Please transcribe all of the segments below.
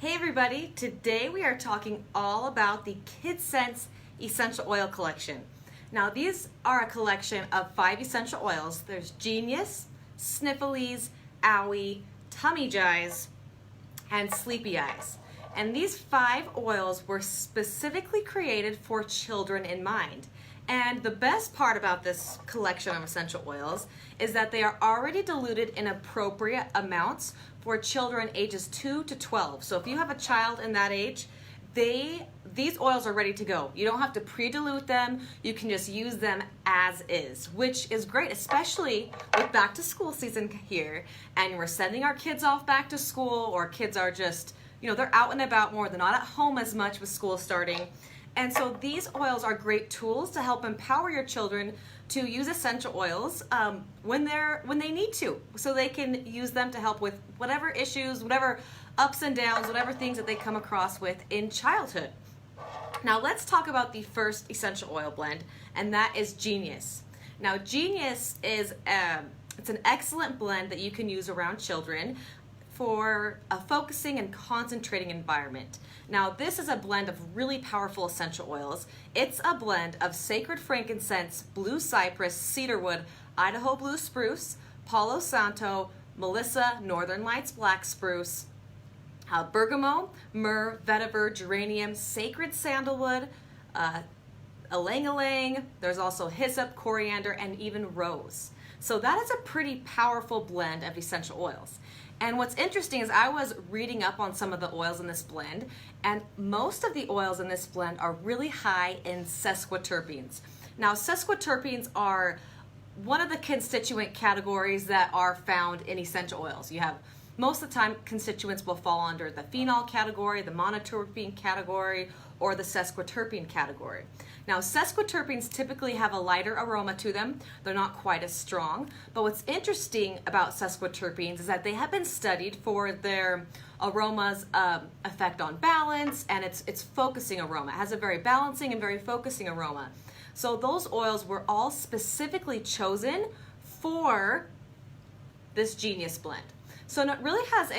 Hey everybody, today we are talking all about the KidScents essential oil collection. Now these are a collection of 5 essential oils. There's Genius, Snifflease, Owie, Tummygize, and Sleepy Eyes. And these 5 oils were specifically created for children in mind. And the best part about this collection of essential oils is that they are already diluted in appropriate amounts for children ages 2 to 12. So if you have a child in that age, these oils are ready to go. You don't have to pre-dilute them. You can just use them as is, which is great, especially with back to school season here. And we're sending our kids off back to school, or kids are just, they're out and about more. They're not at home as much with school starting. And so these oils are great tools to help empower your children to use essential oils when they need to, so they can use them to help with whatever issues, whatever ups and downs, whatever things that they come across with in childhood. Now let's talk about the first essential oil blend, and that is Genius. Now Genius is it's an excellent blend that you can use around children for a focusing and concentrating environment. Now this is a blend of really powerful essential oils. It's a blend of sacred frankincense, blue cypress, cedarwood, Idaho blue spruce, Palo Santo, Melissa, Northern Lights black spruce, bergamot, myrrh, vetiver, geranium, sacred sandalwood, ylang-ylang. There's also hyssop, coriander, and even rose. So that is a pretty powerful blend of essential oils. And what's interesting is I was reading up on some of the oils in this blend, and most of the oils in this blend are really high in sesquiterpenes. Now, sesquiterpenes are one of the constituent categories that are found in essential oils. You have, most of the time, constituents will fall under the phenol category, the monoterpene category, or the sesquiterpene category. Now, sesquiterpenes typically have a lighter aroma to them. They're not quite as strong. But what's interesting about sesquiterpenes is that they have been studied for their aroma's effect on balance, and its focusing aroma. It has a very balancing and very focusing aroma. So those oils were all specifically chosen for this Genius blend. So it really has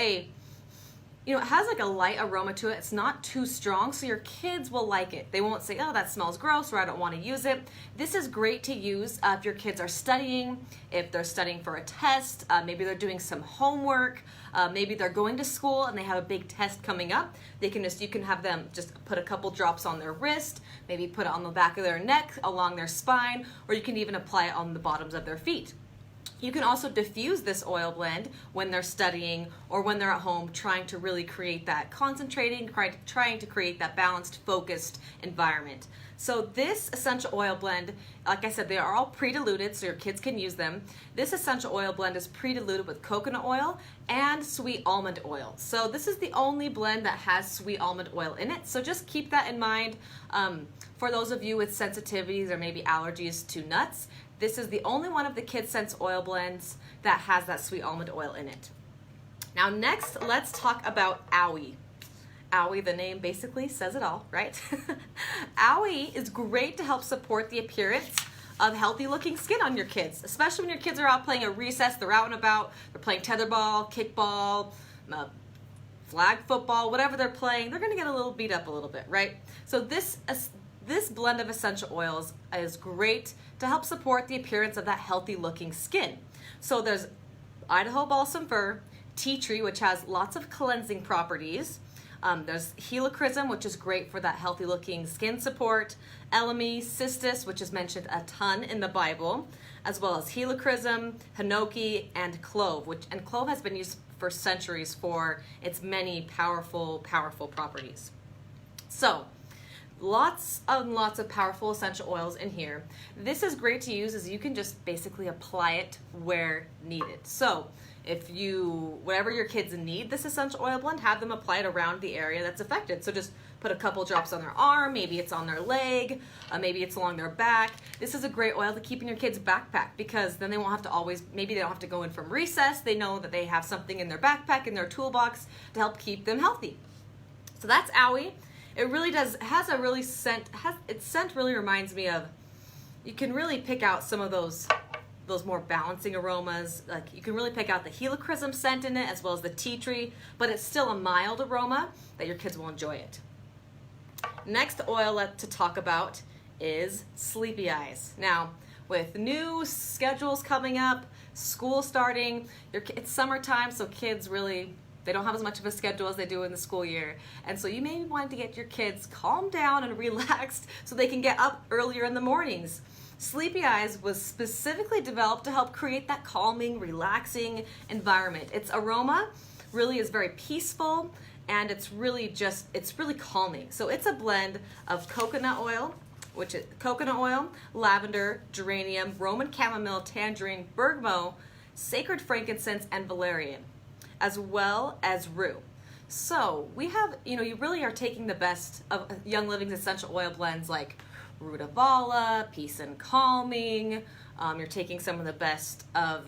it has like a light aroma to it. It's not too strong, so your kids will like it. They won't say, oh, that smells gross, or I don't want to use it. This is great to use if your kids are studying, if they're studying for a test, maybe they're doing some homework, maybe they're going to school and they have a big test coming up. You can have them just put a couple drops on their wrist, maybe put it on the back of their neck, along their spine, or you can even apply it on the bottoms of their feet. You can also diffuse this oil blend when they're studying or when they're at home trying to really create that concentrating, trying to create that balanced, focused environment. So this essential oil blend, like I said, they are all pre-diluted so your kids can use them. This essential oil blend is pre-diluted with coconut oil and sweet almond oil. So this is the only blend that has sweet almond oil in it. So just keep that in mind for those of you with sensitivities or maybe allergies to nuts. This is the only one of the KidScents oil blends that has that sweet almond oil in it. Now next, let's talk about Owie. Owie, the name basically says it all, right? Owie is great to help support the appearance of healthy looking skin on your kids, especially when your kids are out playing at recess, they're out and about, they're playing tetherball, kickball, flag football, whatever they're playing, they're gonna get a little beat up a little bit, right? So this blend of essential oils is great to help support the appearance of that healthy looking skin. So there's Idaho balsam fir, tea tree, which has lots of cleansing properties. There's helichrysum, which is great for that healthy looking skin support. Elemi, cistus, which is mentioned a ton in the Bible, as well as helichrysum, hinoki, and clove, and clove has been used for centuries for its many powerful properties. So lots and lots of powerful essential oils in here. This is great to use as you can just basically apply it where needed. So if whatever your kids need this essential oil blend, have them apply it around the area that's affected. So just put a couple drops on their arm, maybe it's on their leg, maybe it's along their back. This is a great oil to keep in your kids' backpack, because then they won't have to maybe they don't have to go in from recess. They know that they have something in their backpack, in their toolbox, to help keep them healthy. So that's Owie. It really has a really its scent really reminds me of, you can really pick out some of those those more balancing aromas. Like you can really pick out the helichrysum scent in it as well as the tea tree, but it's still a mild aroma that your kids will enjoy it. Next oil to talk about is Sleepy Eyes. Now, with new schedules coming up, school starting, it's summertime, so kids really, they don't have as much of a schedule as they do in the school year. And so you may want to get your kids calmed down and relaxed so they can get up earlier in the mornings. Sleepy Eyes was specifically developed to help create that calming, relaxing environment. Its aroma really is very peaceful, and it's really calming. So it's a blend of coconut oil, which is coconut oil, lavender, geranium, Roman chamomile, tangerine, bergamot, sacred frankincense, and valerian, as well as rue. So we have, you really are taking the best of Young Living's essential oil blends like rutabaga, peace and calming. You're taking some of the best of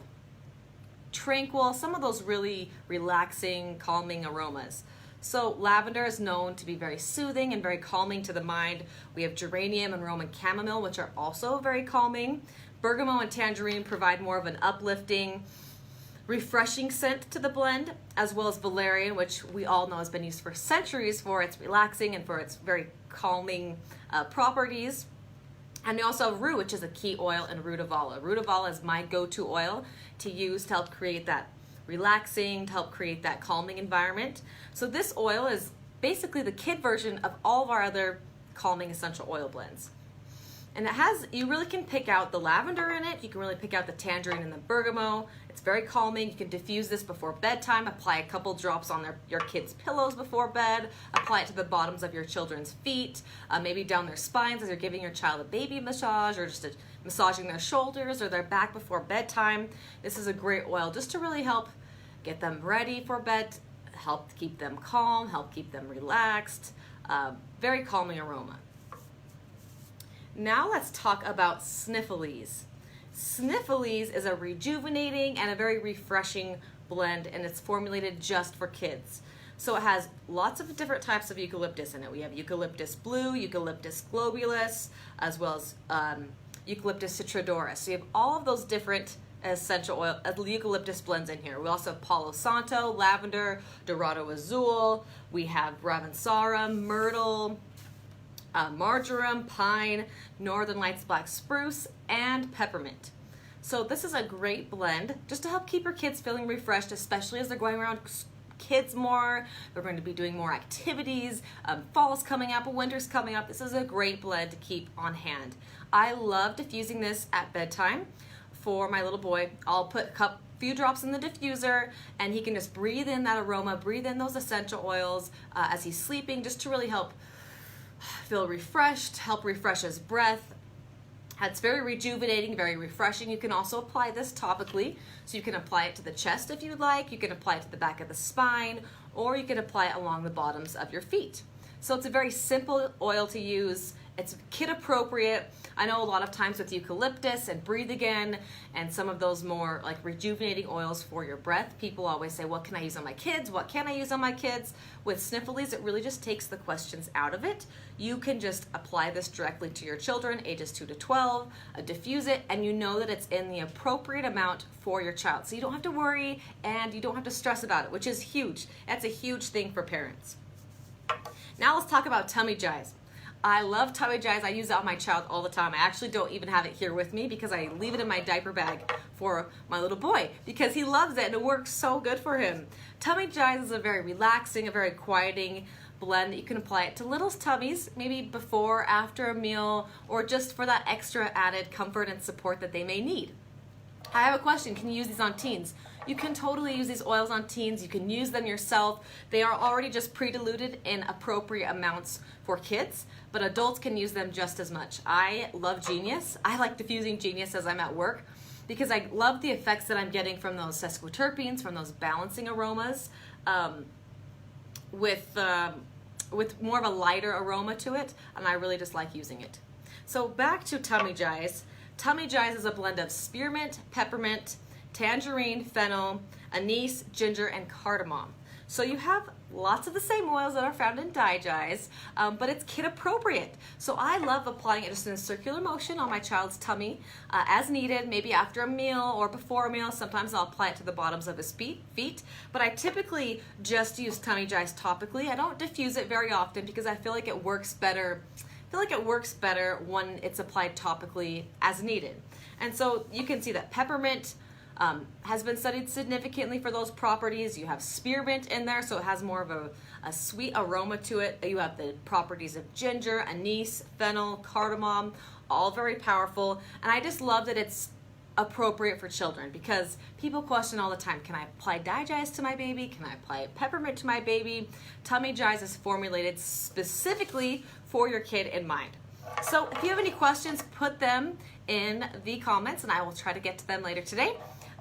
tranquil, some of those really relaxing, calming aromas. So lavender is known to be very soothing and very calming to the mind. We have geranium and Roman chamomile, which are also very calming. Bergamot and tangerine provide more of an uplifting, refreshing scent to the blend, as well as valerian, which we all know has been used for centuries for its relaxing and for its very calming properties. And we also have rue, which is a key oil in rutabaga. Rutabaga is my go-to oil to use to help create that relaxing, to help create that calming environment. So this oil is basically the kid version of all of our other calming essential oil blends. And you really can pick out the lavender in it, you can really pick out the tangerine and the bergamot. It's very calming. You can diffuse this before bedtime, apply a couple drops on your kids' pillows before bed, apply it to the bottoms of your children's feet, maybe down their spines as you're giving your child a baby massage, or just massaging their shoulders or their back before bedtime. This is a great oil just to really help get them ready for bed, help keep them calm, help keep them relaxed. Very calming aroma. Now let's talk about Snifflease. Snifflease is a rejuvenating and a very refreshing blend, and it's formulated just for kids. So it has lots of different types of eucalyptus in it. We have eucalyptus blue, eucalyptus globulus, as well as eucalyptus citradoris. So you have all of those different essential oil eucalyptus blends in here. We also have Palo Santo, lavender, Dorado Azul. We have Ravensara, myrtle, marjoram, pine, Northern Lights black spruce, and peppermint. So this is a great blend just to help keep your kids feeling refreshed, especially as they're going around kids more. They're going to be doing more activities. Fall's coming up, winter's coming up. This is a great blend to keep on hand. I love diffusing this at bedtime for my little boy. I'll put a few drops in the diffuser, and he can just breathe in that aroma, breathe in those essential oils as he's sleeping, just to really help feel refreshed, help refresh his breath. It's very rejuvenating, very refreshing. You can also apply this topically, so you can apply it to the chest if you'd like, you can apply it to the back of the spine, or you can apply it along the bottoms of your feet. So it's a very simple oil to use. It's kid appropriate. I know a lot of times with eucalyptus and Breathe Again and some of those more like rejuvenating oils for your breath, people always say, what can I use on my kids? What can I use on my kids? With Snifflease, it really just takes the questions out of it. You can just apply this directly to your children, ages 2 to 12, diffuse it, and you know that it's in the appropriate amount for your child. So you don't have to worry and you don't have to stress about it, which is huge. That's a huge thing for parents. Now let's talk about Tummygize. I love Tummygize. I use it on my child all the time. I actually don't even have it here with me because I leave it in my diaper bag for my little boy because he loves it and it works so good for him. Tummygize is a very relaxing, a very quieting blend that you can apply it to little tummies, maybe before, after a meal, or just for that extra added comfort and support that they may need. I have a question. Can you use these on teens? You can totally use these oils on teens. You can use them yourself. They are already just pre-diluted in appropriate amounts for kids, but adults can use them just as much. I love Genius. I like diffusing Genius as I'm at work because I love the effects that I'm getting from those sesquiterpenes, from those balancing aromas, with more of a lighter aroma to it, and I really just like using it. So back to Tummygize. Tummygize is a blend of spearmint, peppermint, tangerine, fennel, anise, ginger, and cardamom. So you have lots of the same oils that are found in Digize, but it's kid appropriate. So I love applying it just in a circular motion on my child's tummy as needed, maybe after a meal or before a meal. Sometimes I'll apply it to the bottoms of his feet, but I typically just use Tummygize topically. I don't diffuse it very often because I feel like it works better. When it's applied topically as needed. And so you can see that peppermint has been studied significantly for those properties. You have spearmint in there, so it has more of a sweet aroma to it. You have the properties of ginger, anise, fennel, cardamom, all very powerful. And I just love that it's appropriate for children, because people question all the time, can I apply Digize to my baby? Can I apply peppermint to my baby? Tummygize is formulated specifically for your kid in mind. So if you have any questions, put them in the comments and I will try to get to them later today.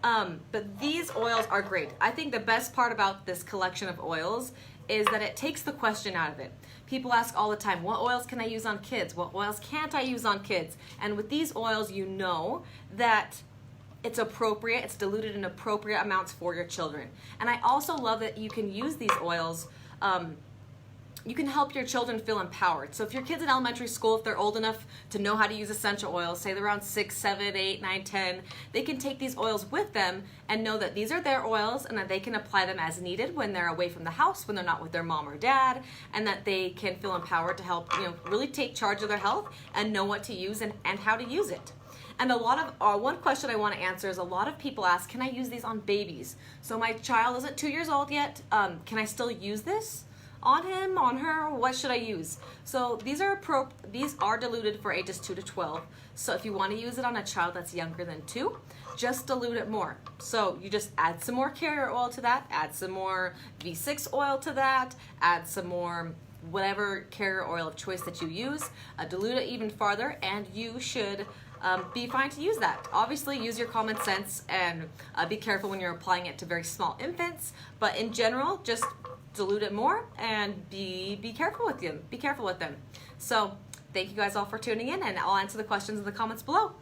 But these oils are great. I think the best part about this collection of oils is that it takes the question out of it. People ask all the time, what oils can I use on kids? What oils can't I use on kids? And with these oils, you know that it's appropriate, it's diluted in appropriate amounts for your children. And I also love that you can use these oils, you can help your children feel empowered. So if your kid's in elementary school, if they're old enough to know how to use essential oils, say they're around 6, 7, 8, 9, 10, they can take these oils with them and know that these are their oils and that they can apply them as needed when they're away from the house, when they're not with their mom or dad, and that they can feel empowered to help, really take charge of their health and know what to use and how to use it. And a lot of, one question I want to answer is, a lot of people ask, can I use these on babies? So my child isn't 2 years old yet, can I still use this on him, on her? What should I use? So these are diluted for ages 2 to 12. So if you want to use it on a child that's younger than 2, just dilute it more. So you just add some more carrier oil to that, add some more V6 oil to that, add some more whatever carrier oil of choice that you use, dilute it even farther, and you should be fine to use that. Obviously, use your common sense and be careful when you're applying it to very small infants, but in general, just dilute it more and be careful with them. Be careful with them. So thank you guys all for tuning in, and I'll answer the questions in the comments below.